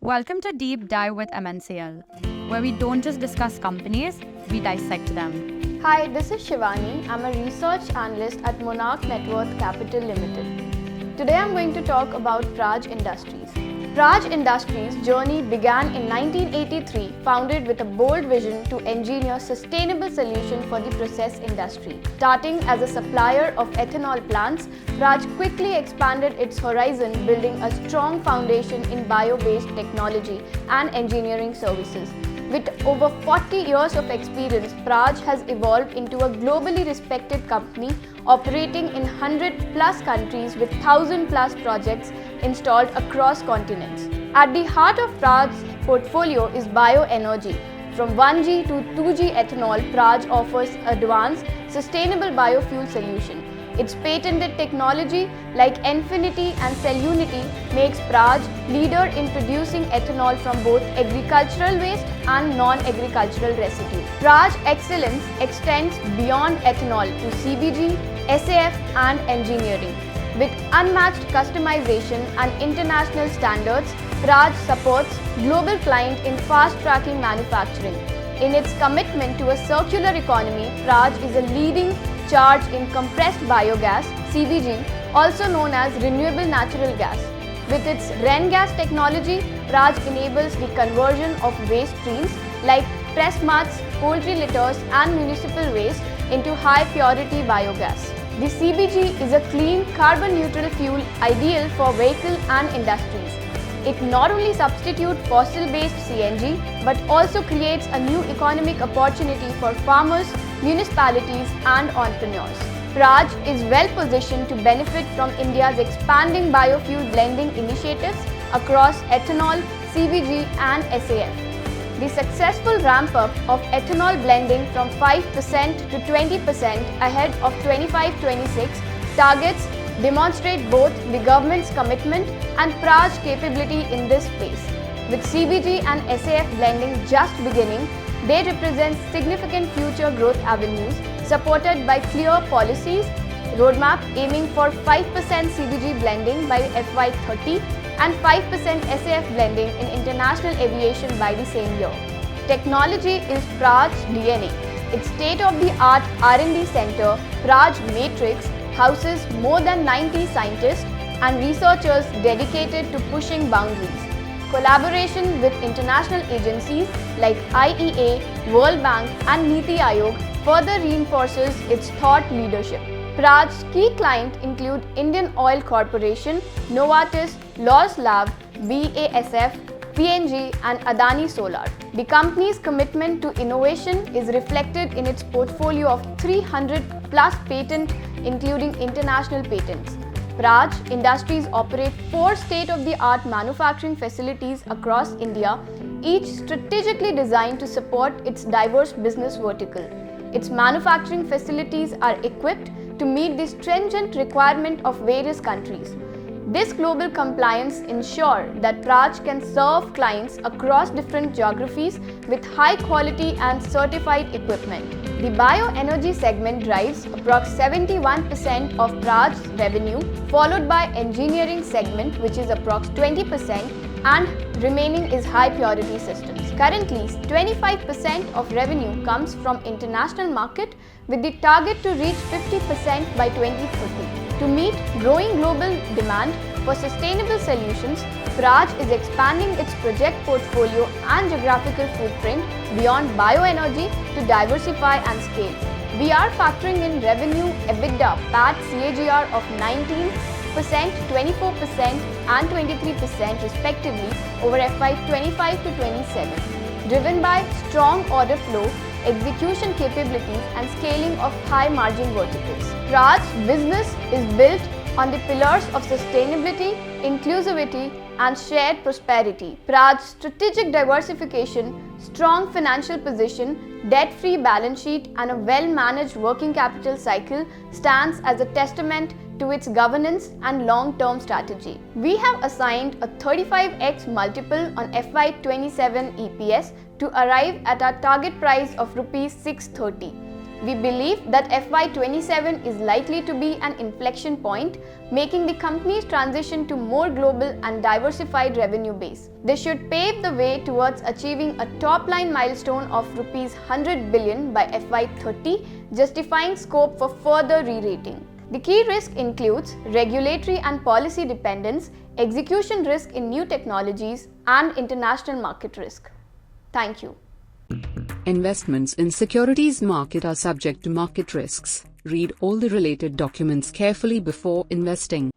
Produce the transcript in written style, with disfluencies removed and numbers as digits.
Welcome to Deep Dive with MNCL, where we don't just discuss companies, we dissect them. Hi, this is Shivani. I'm a research analyst at Monarch Networth Capital Limited. Today I'm going to talk about Praj Industries. Praj Industries' journey began in 1983, founded with a bold vision to engineer sustainable solutions for the process industry. Starting as a supplier of ethanol plants, Praj quickly expanded its horizon, building a strong foundation in bio-based technology and engineering services. With over 40 years of experience, Praj has evolved into a globally respected company operating in 100+ countries with 1,000+ projects installed across continents. At the heart of Praj's portfolio is bioenergy. From 1G to 2G ethanol, Praj offers advanced, sustainable biofuel solution. Its patented technology like Infinity and Cellunity makes Praj leader in producing ethanol from both agricultural waste and non-agricultural residue. Praj excellence extends beyond ethanol to CBG, SAF and engineering. With unmatched customization and international standards, Praj supports global clients in fast-tracking manufacturing. In its commitment to a circular economy, Praj is a leading charge in compressed biogas, CBG, also known as renewable natural gas. With its REN gas technology, Praj enables the conversion of waste streams like press mats, poultry litters and municipal waste into high-purity biogas. The CBG is a clean, carbon-neutral fuel ideal for vehicle and industries. It not only substitutes fossil-based CNG but also creates a new economic opportunity for farmers, municipalities and entrepreneurs. Praj is well positioned to benefit from India's expanding biofuel blending initiatives across ethanol, CBG and SAF. The successful ramp-up of ethanol blending from 5% to 20% ahead of 25-26 targets demonstrate both the government's commitment and Praj's capability in this space. With CBG and SAF blending just beginning, they represent significant future growth avenues supported by clear policies, roadmap aiming for 5% CBG blending by FY30 and 5% SAF blending in international aviation by the same year. Technology is Praj's DNA. Its state-of-the-art R&D center, Praj Matrix, houses more than 90 scientists and researchers dedicated to pushing boundaries. Collaboration with international agencies like IEA, World Bank and Niti Aayog further reinforces its thought leadership. Praj's key clients include Indian Oil Corporation, Novartis, Laws Lab, BASF, PNG and Adani Solar. The company's commitment to innovation is reflected in its portfolio of 300+ patents, including international patents. Praj Industries operate 4 state-of-the-art manufacturing facilities across India, each strategically designed to support its diverse business vertical. Its manufacturing facilities are equipped to meet the stringent requirements of various countries. This global compliance ensures that Praj can serve clients across different geographies with high quality and certified equipment. The bioenergy segment drives approximately 71% of Praj's revenue, followed by engineering segment which is approximately 20% and remaining is high purity systems. Currently, 25% of revenue comes from international market with the target to reach 50% by 2030. To meet growing global demand for sustainable solutions, Praj is expanding its project portfolio and geographical footprint beyond bioenergy to diversify and scale. We are factoring in revenue, EBITDA, PAT, CAGR of 19%, 24% and 23% respectively over FY25 to 27, driven by strong order flow, execution capabilities and scaling of high margin verticals. Praj's business is built on the pillars of sustainability, inclusivity and shared prosperity. Praj's strategic diversification, strong financial position, debt-free balance sheet and a well-managed working capital cycle stands as a testament to its governance and long-term strategy. We have assigned a 35x multiple on FY27 EPS to arrive at our target price of Rs 630. We believe that FY27 is likely to be an inflection point, making the company's transition to more global and diversified revenue base. This should pave the way towards achieving a top-line milestone of Rs 100 billion by FY30, justifying scope for further re-rating. The key risk includes regulatory and policy dependence, execution risk in new technologies, and international market risk. Thank you. Investments in securities market are subject to market risks. Read all the related documents carefully before investing.